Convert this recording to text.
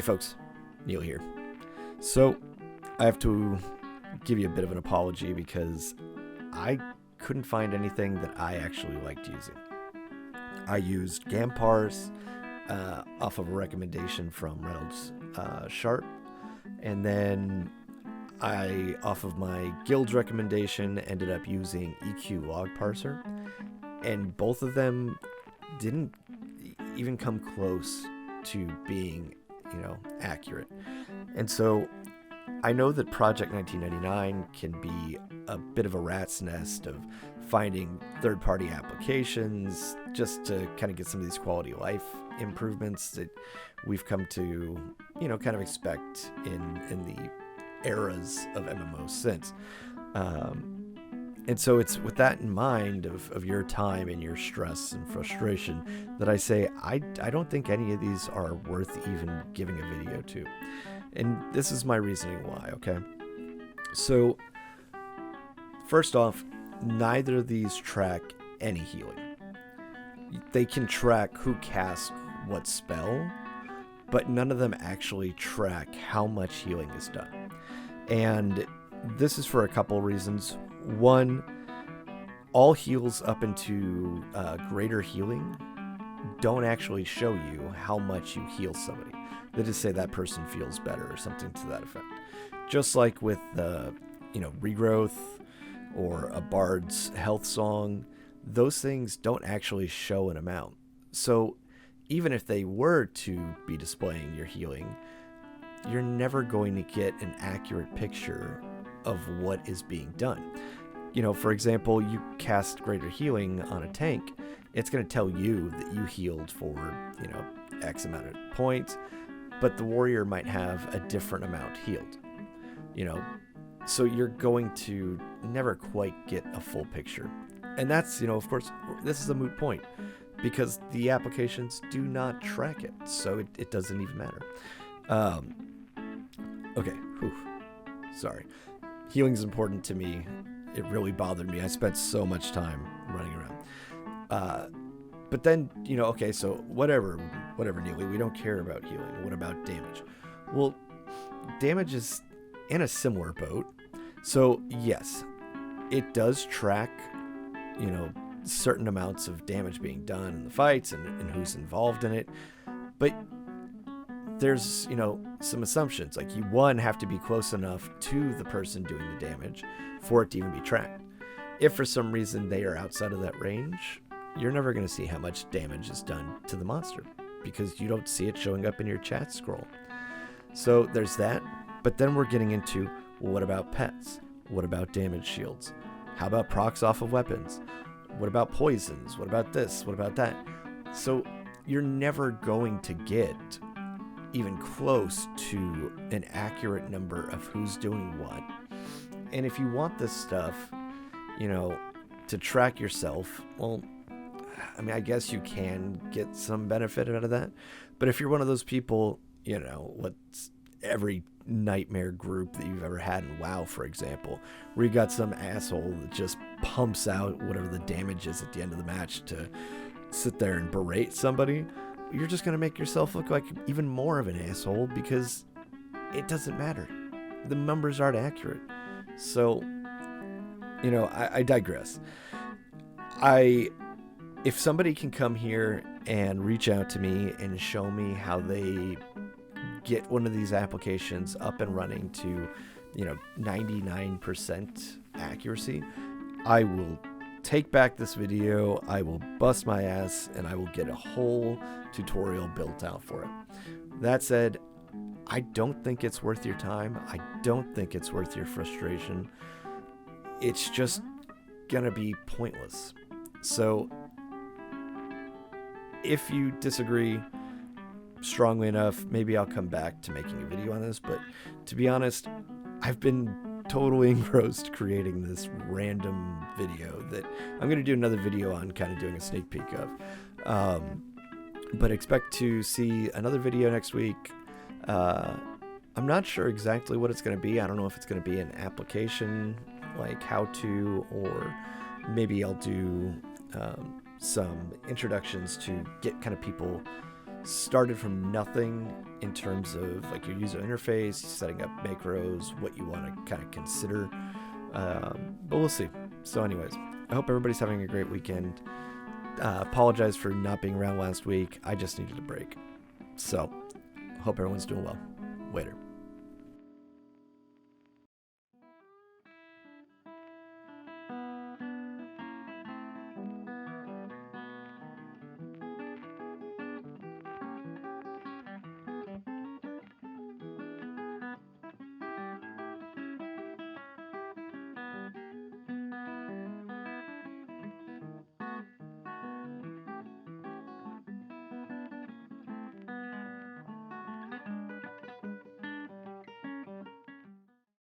folks, Neil here. So I have to give you a bit of an apology because I couldn't find anything that I actually liked using. I used GamParse off of a recommendation from Reynolds Sharp, and then I, off of my guild's recommendation, ended up using EQLogParser, and both of them didn't even come close to being, accurate. And so I know that Project 1999 can be a bit of a rat's nest of finding third-party applications just to kind of get some of these quality of life improvements that we've come to, kind of expect in the eras of MMOs since. And so it's with that in mind of your time and your stress and frustration that I say I don't think any of these are worth even giving a video to. And this is my reasoning why, okay? So, first off, neither of these track any healing. They can track who casts what spell, but none of them actually track how much healing is done. And this is for a couple reasons. One, all heals up into greater healing don't actually show you how much you heal somebody. They just say that person feels better or something to that effect. Just like with regrowth or a bard's health song, those things don't actually show an amount. So even if they were to be displaying your healing, you're never going to get an accurate picture of what is being done. For example, you cast greater healing on a tank, it's going to tell you that you healed for, X amount of points, but the warrior might have a different amount healed, so you're going to never quite get a full picture. And that's, of course, this is a moot point because the applications do not track it, so it doesn't even matter. Okay, sorry. Healing's important to me. It really bothered me. I spent so much time running around. But then, okay, so whatever, Neely, we don't care about healing. What about damage? Well, damage is in a similar boat. So, yes, it does track, certain amounts of damage being done in the fights and who's involved in it. But there's, some assumptions. Like you, one, have to be close enough to the person doing the damage for it to even be tracked. If for some reason they are outside of that range, you're never going to see how much damage is done to the monster because you don't see it showing up in your chat scroll. So there's that. But then we're getting into, well, what about pets? What about damage shields? How about procs off of weapons? What about poisons? What about this? What about that? So you're never going to get even close to an accurate number of who's doing what. And if you want this stuff, to track yourself, well, I guess you can get some benefit out of that. But if you're one of those people, what's every nightmare group that you've ever had in WoW, for example, where you got some asshole that just pumps out whatever the damage is at the end of the match to sit there and berate somebody, you're just going to make yourself look like even more of an asshole because it doesn't matter. The numbers aren't accurate. So, I digress. If somebody can come here and reach out to me and show me how they get one of these applications up and running to, 99% accuracy, I will take back this video, I will bust my ass, and I will get a whole tutorial built out for it. That said, I don't think it's worth your time. I don't think it's worth your frustration. It's just gonna be pointless. So if you disagree strongly enough, maybe I'll come back to making a video on this, but to be honest, I've been totally engrossed creating this random video that I'm going to do another video on, kind of doing a sneak peek of. But expect to see another video next week. I'm not sure exactly what it's going to be. I don't know if it's going to be an application like how to, or maybe I'll do some introductions to get kind of people started from nothing in terms of like your user interface, setting up macros, what you want to kind of consider. But we'll see. So anyways, I hope everybody's having a great weekend. Apologize for not being around last week. I just needed a break. So hope everyone's doing well. Later.